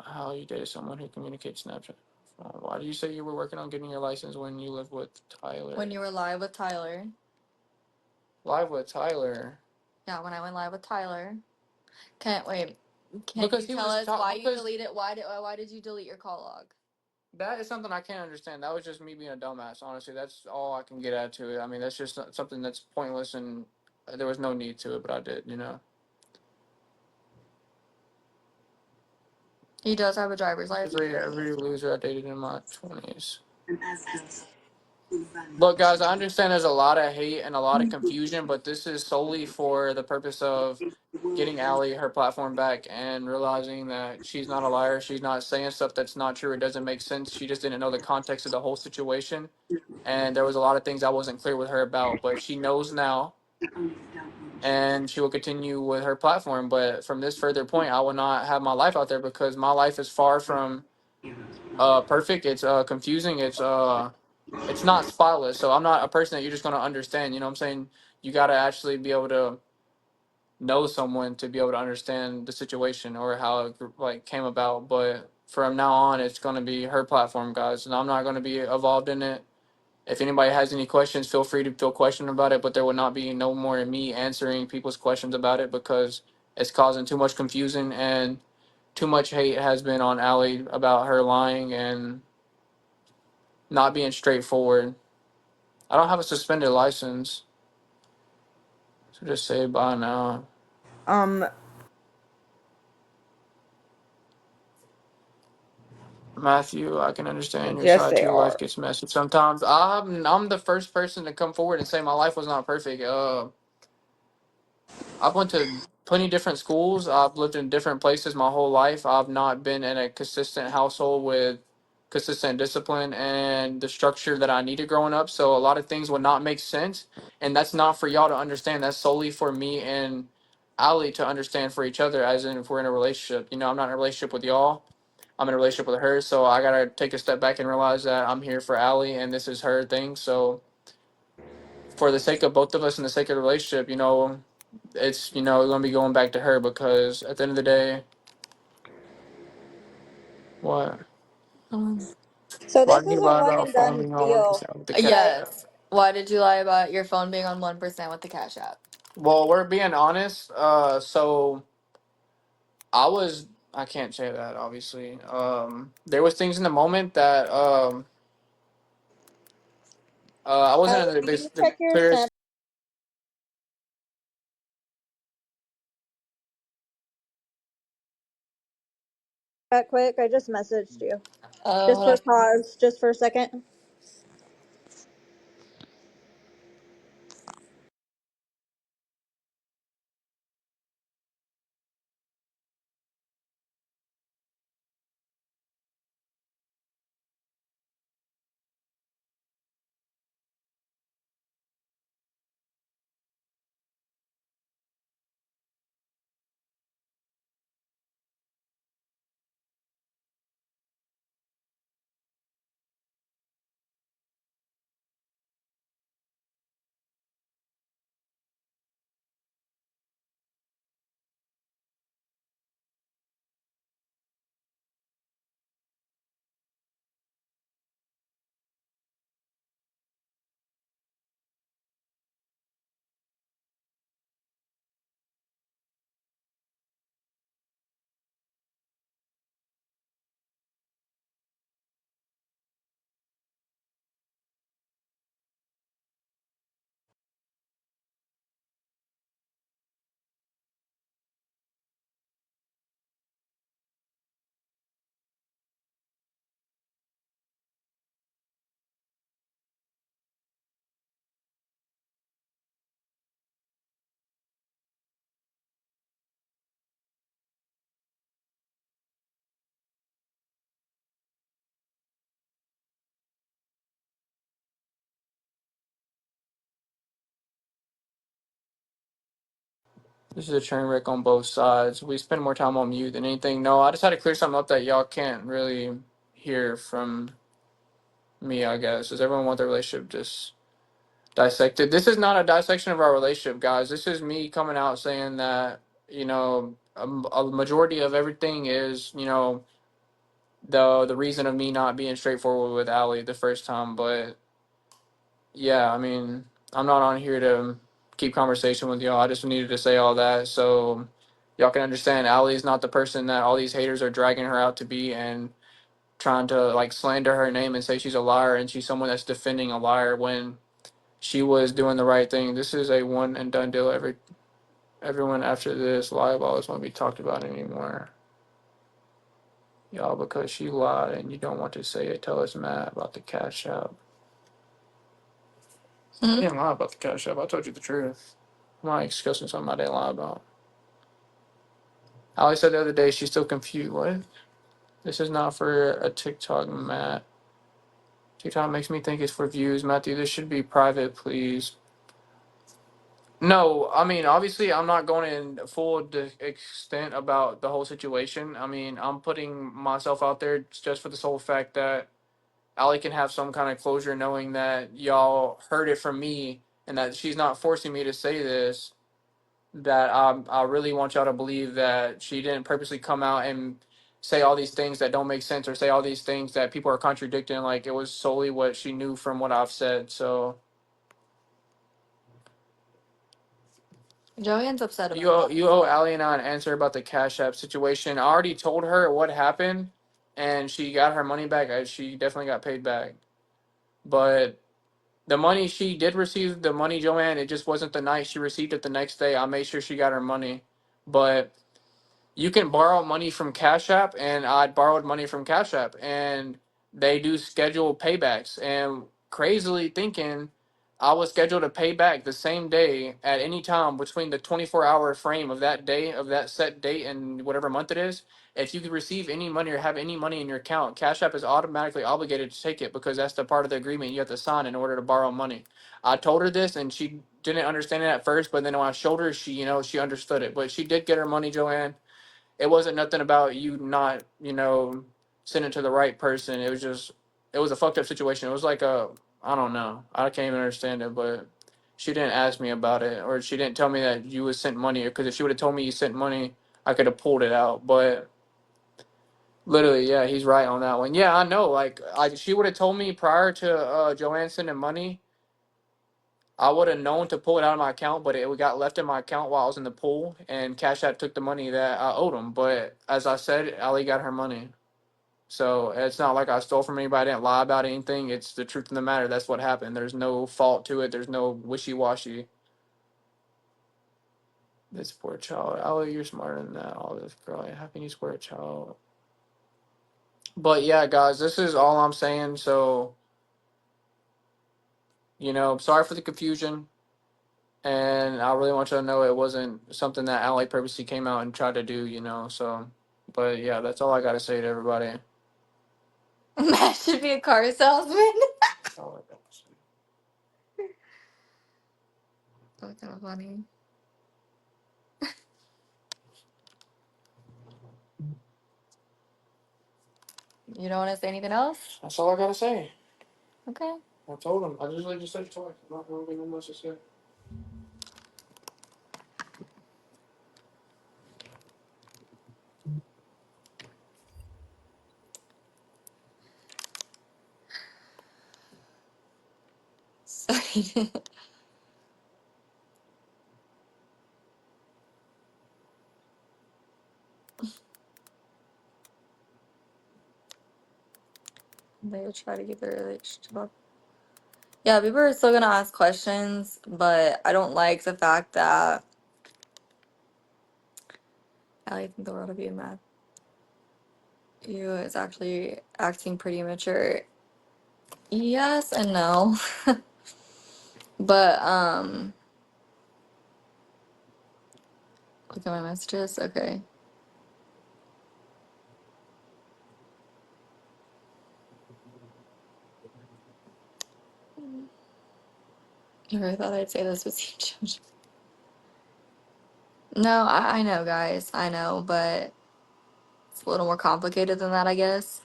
how you dated someone who communicates Snapchat. Why did you say you were working on getting your license when you lived with Tyler? When you were live with Tyler. Live with Tyler. Yeah, when I went live with Tyler. Can't wait. Can Because you he tell was us why you because deleted? Why did you delete your call log? that is something I can't understand. That was just me being a dumbass. Honestly, that's all I can get at to it. I mean, that's just something that's pointless, and there was no need to it, but I did. You know. He does have a driver's license. Usually, every loser I dated in my 20s. Look, guys, I understand there's a lot of hate and a lot of confusion, but this is solely for the purpose of getting Allie her platform back and realizing that she's not a liar. She's not saying stuff that's not true. It doesn't make sense. She just didn't know the context of the whole situation. And there was a lot of things I wasn't clear with her about, but she knows now and she will continue with her platform. But from this further point, I will not have my life out there because my life is far from perfect. It's confusing. It's not spotless. So I'm not a person that you're just gonna understand. You know what I'm saying? You gotta actually be able to know someone to be able to understand the situation or how it like came about. But from now on, it's gonna be her platform, guys, and I'm not gonna be involved in it. If anybody has any questions, feel free to feel questioned about it. But there will not be no more me answering people's questions about it because it's causing too much confusion and too much hate has been on Allie about her lying and not being straightforward. I don't have a suspended license, so just say bye now. Matthew, I can understand your Yes, side they too. Life are. gets messy sometimes. I'm the first person to come forward and say my life was not perfect. I've went to plenty of different schools. I've lived in different places my whole life. I've not been in a consistent household with consistent discipline and the structure that I needed growing up. So a lot of things would not make sense, and that's not for y'all to understand. That's solely for me and Ali to understand for each other. As in, if we're in a relationship, you know, I'm not in a relationship with y'all. I'm in a relationship with her, so I gotta take a step back and realize that I'm here for Ali, and this is her thing. So, for the sake of both of us and the sake of the relationship, you know, it's gonna be going back to her because at the end of the day, what? So Why this did you is a lie one about and phone done being on one deal, percent with the cat? right? Yes. Why did you lie about your phone being on 1% with the Cash App? Well, we're being honest. So I can't say that obviously. There was things in the moment that I wasn't in Can you the check your clearest. Snapchat quick? I just messaged you. Just Hold for on. pause, just for a second. This is a train wreck on both sides. We spend more time on mute than anything. No, I just had to clear something up that y'all can't really hear from me. I guess does everyone want their relationship just dissected? This is not a dissection of our relationship, guys. This is me coming out saying that a majority of everything is the reason of me not being straightforward with Allie the first time. But yeah, I mean, I'm not on here to keep conversation with y'all. I just needed to say all that so y'all can understand Allie's not the person that all these haters are dragging her out to be and trying to like slander her name and say she's a liar and she's someone that's defending a liar when she was doing the right thing. This is a one and done deal. Everyone after this lie about us won't be talked about anymore. Y'all, because she lied and you don't want to say it, tell us Matt about the cash app. I Hmm? didn't lie about the cash app. I told you the truth. I'm not discussing something I didn't lie about. Ali said the other day she's still confused. What? This is not for a TikTok, Matt. TikTok makes me think it's for views. Matthew, this should be private, please. No, I mean, obviously, I'm not going in full extent about the whole situation. I mean, I'm putting myself out there just for the sole fact that Ali can have some kind of closure knowing that y'all heard it from me and that she's not forcing me to say this. That I really want y'all to believe that she didn't purposely come out and say all these things that don't make sense or say all these things that people are contradicting. Like, it was solely what she knew from what I've said. So Joanne's upset you about owe, it. you owe Ali and I an answer about the Cash App situation. I already told her what happened, and she got her money back. She definitely got paid back. But the money she did receive, the money, Joanne, it just wasn't the night she received it the next day. I made sure she got her money. But you can borrow money from Cash App, and I borrowed money from Cash App, and they do scheduled paybacks. And crazily thinking, I was scheduled to pay back the same day at any time between the 24-hour frame of that day, of that set date, and whatever month it is. If you could receive any money or have any money in your account, Cash App is automatically obligated to take it because that's the part of the agreement you have to sign in order to borrow money. I told her this, and she didn't understand it at first, but then when I showed her, she understood it. But she did get her money, Joanne. It wasn't nothing about you not, sending it to the right person. It was just, it was a fucked up situation. It was like I don't know. I can't even understand it, but she didn't ask me about it, or she didn't tell me that you was sent money. Because if she would have told me you sent money, I could have pulled it out. But literally, yeah, he's right on that one. Yeah, I know. Like, she would have told me prior to Joanne sending money, I would have known to pull it out of my account, but it got left in my account while I was in the pool, and Cash App took the money that I owed him. But as I said, Ali got her money. So it's not like I stole from anybody. I didn't lie about anything. It's the truth of the matter. That's what happened. There's no fault to it. There's no wishy-washy. This poor child. Ali, you're smarter than that. All this, girl. How can you square a child? But yeah, guys, this is all I'm saying. So, sorry for the confusion. And I really want you to know it wasn't something that Ali purposely came out and tried to do. So, but yeah, that's all I got to say to everybody. Matt should be a car salesman. That's all I got to say. That's kind of funny. You don't want to say anything else? That's all I got to say. Okay. I told him. I just said it twice. I'm not going to be no much to say. So they'll try to get their relationship up. Yeah, people are still gonna ask questions, but I don't like the fact that I think the world of you, Matt. You is actually acting pretty mature. Yes and no. But look at my messages. Okay. Never thought I'd say this was you. No, I know, guys. I know, but it's a little more complicated than that, I guess.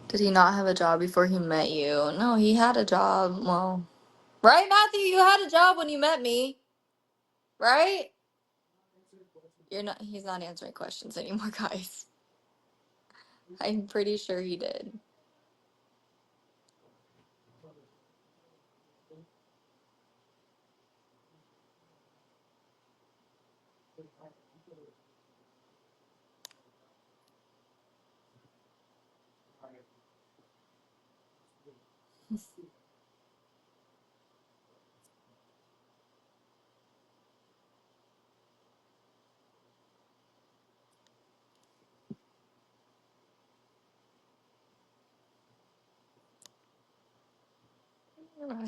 Did he not have a job before he met you? No, he had a job. Well, right, Matthew? You had a job when you met me. right? He's not answering questions anymore, guys. I'm pretty sure he did.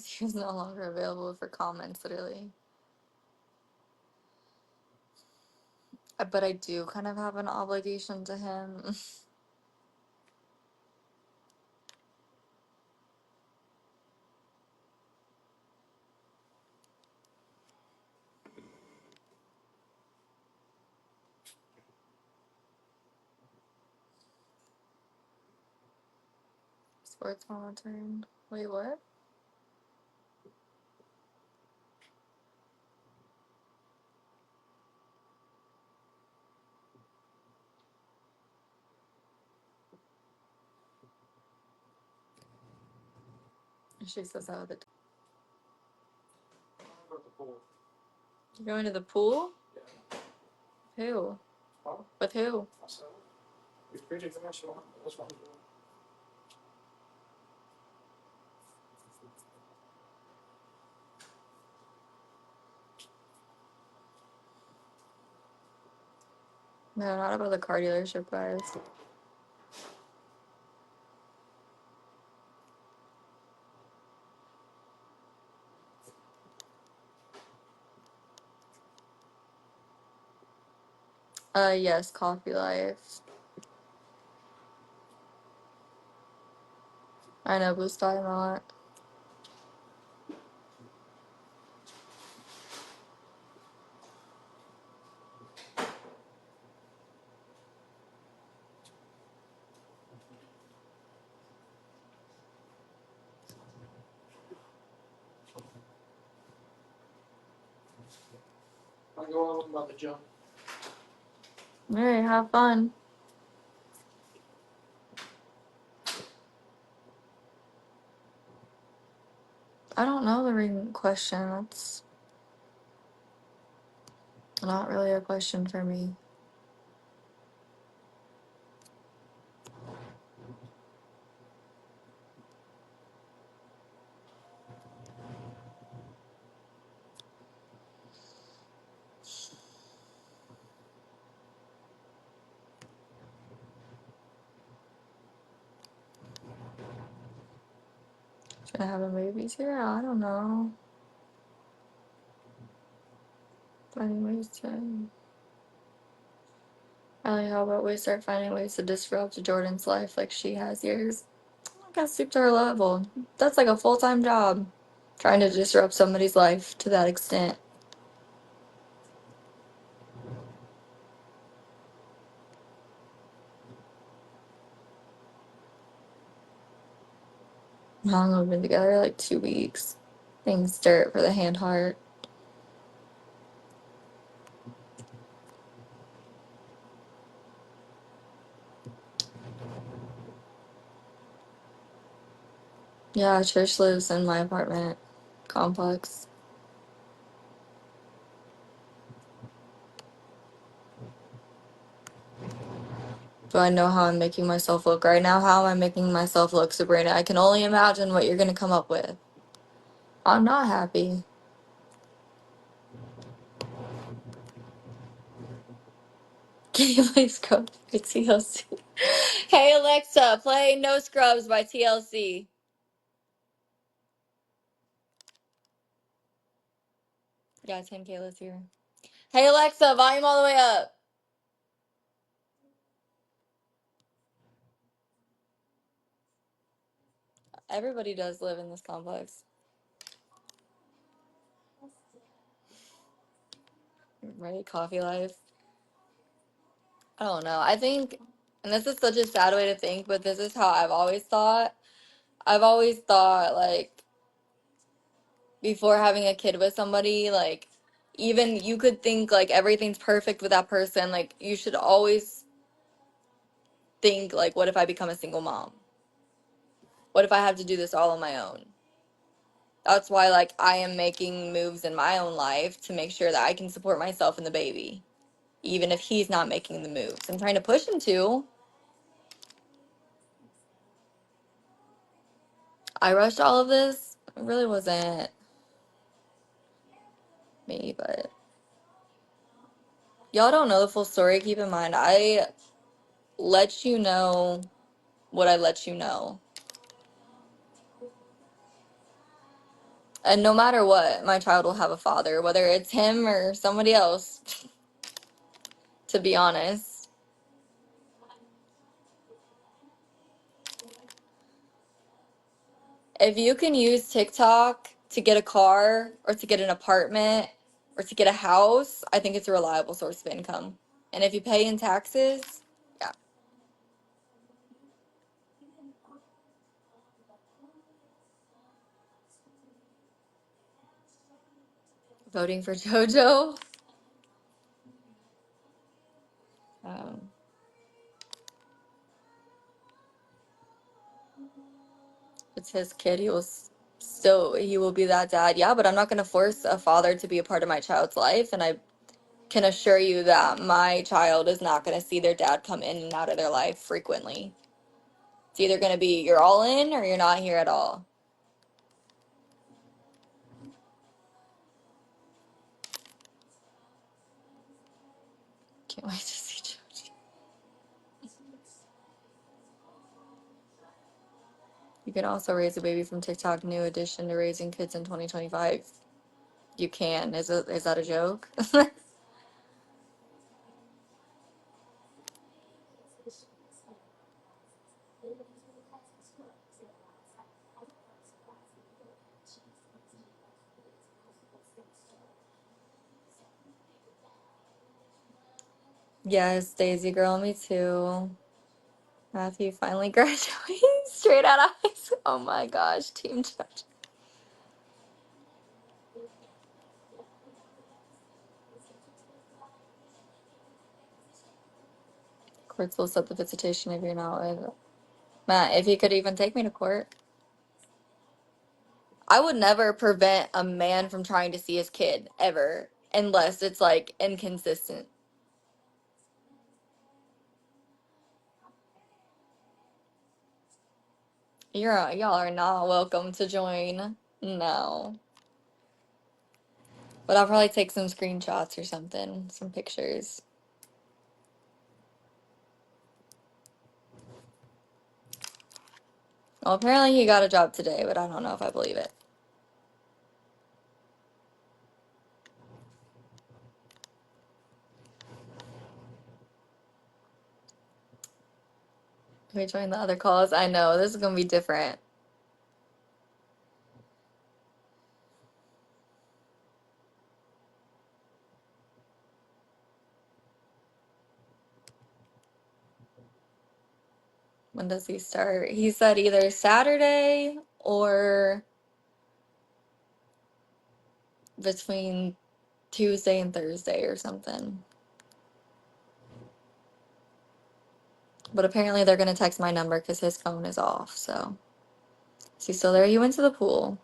He's no longer available for comments, literally. But I do kind of have an obligation to him. Sports monitoring. Wait, what? She says that with You're going to the pool? Who? With who? No, not about the car dealership, guys. Yes, Coffee Life. I know, Blue Sky not. I go on about the jump. Alright, have fun. I don't know the ring question. That's not really a question for me. Should I have a babies here? I don't know. Finding ways to. Ellie, how about we start finding ways to disrupt Jordan's life like she has yours? I got stoop to her level. That's like a full-time job. Trying to disrupt somebody's life to that extent. How long have we been together? Like 2 weeks. Things dirt for the hand heart. Yeah, Trish lives in my apartment complex. Do I know how I'm making myself look right now? How am I making myself look, Sabrina? I can only imagine what you're gonna come up with. I'm not happy. Can you play Scrubs by TLC? Hey Alexa, play No Scrubs by TLC. Yeah, 10 Kayla's here. Hey Alexa, volume all the way up. Everybody does live in this complex. Right? Coffee life. I don't know. I think, and this is such a sad way to think, but this is how I've always thought. I've always thought, like, before having a kid with somebody, like, even you could think like everything's perfect with that person. Like, you should always think, like, what if I become a single mom? What if I have to do this all on my own? That's why, like, I am making moves in my own life to make sure that I can support myself and the baby, even if he's not making the moves. I'm trying to push him to. I rushed all of this. It really wasn't me, but y'all don't know the full story. Keep in mind, I let you know what I let you know. And no matter what, my child will have a father, whether it's him or somebody else, to be honest. If you can use TikTok to get a car or to get an apartment or to get a house, I think it's a reliable source of income. And if you pay in taxes, yeah. Voting for JoJo. Um, it's his kid. He will be that dad. Yeah, but I'm not going to force a father to be a part of my child's life. And I can assure you that my child is not going to see their dad come in and out of their life frequently. It's either going to be you're all in or you're not here at all. Can't wait to see JoJo. You can also raise a baby from TikTok, new addition to raising kids in 2025. You can. Is that a joke? Yes, Daisy girl, me too. Matthew finally graduating straight out of high school. Oh my gosh, Team Judge. Courts will set the visitation if you're not with Matt. If he could even take me to court, I would never prevent a man from trying to see his kid ever, unless it's like inconsistent. Y'all are not welcome to join. No. But I'll probably take some screenshots or something, some pictures. Well, apparently he got a job today, but I don't know if I believe it. Can we join the other calls? I know, this is gonna be different. When does he start? He said either Saturday or between Tuesday and Thursday or something. But apparently they're gonna text my number because his phone is off, so. Is he still there? He went to the pool.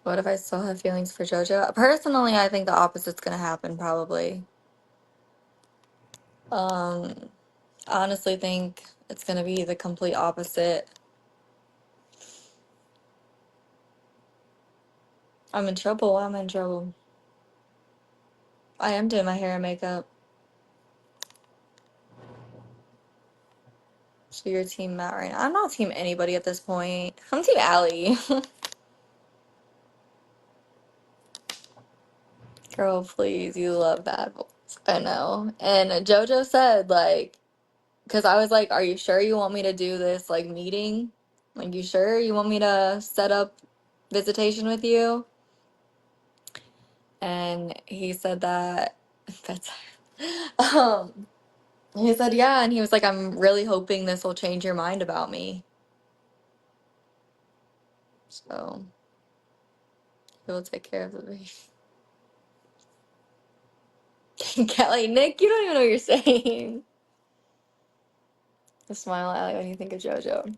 What if I still have feelings for JoJo? Personally, I think the opposite's gonna happen probably. Um, I honestly think it's gonna be the complete opposite. I'm in trouble. I'm in trouble. I am doing my hair and makeup. So you're team Matt right now. I'm not team anybody at this point. I'm team Allie. Girl, please, you love bad boys. I know. And JoJo said, like, because I was like, are you sure you want me to do this, like, meeting? Like, you sure you want me to set up visitation with you? And he said that, that's Um, he said, yeah, and he was like, I'm really hoping this will change your mind about me. So he will take care of the baby. Kelly, Nick, you don't even know what you're saying. The smile, Allie, when you think of JoJo.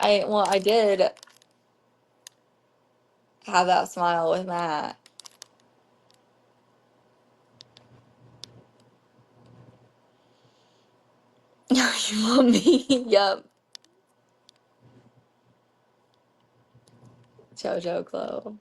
I did have that smile with Matt. You want me? Yep. JoJo glow.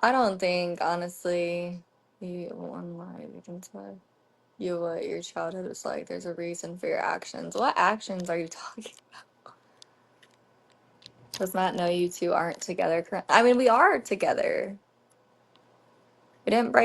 I don't think, honestly, you one lie you can say. You what your childhood was like. There's a reason for your actions. What actions are you talking about? Does Matt know you two aren't together? I mean, we are together. We didn't break.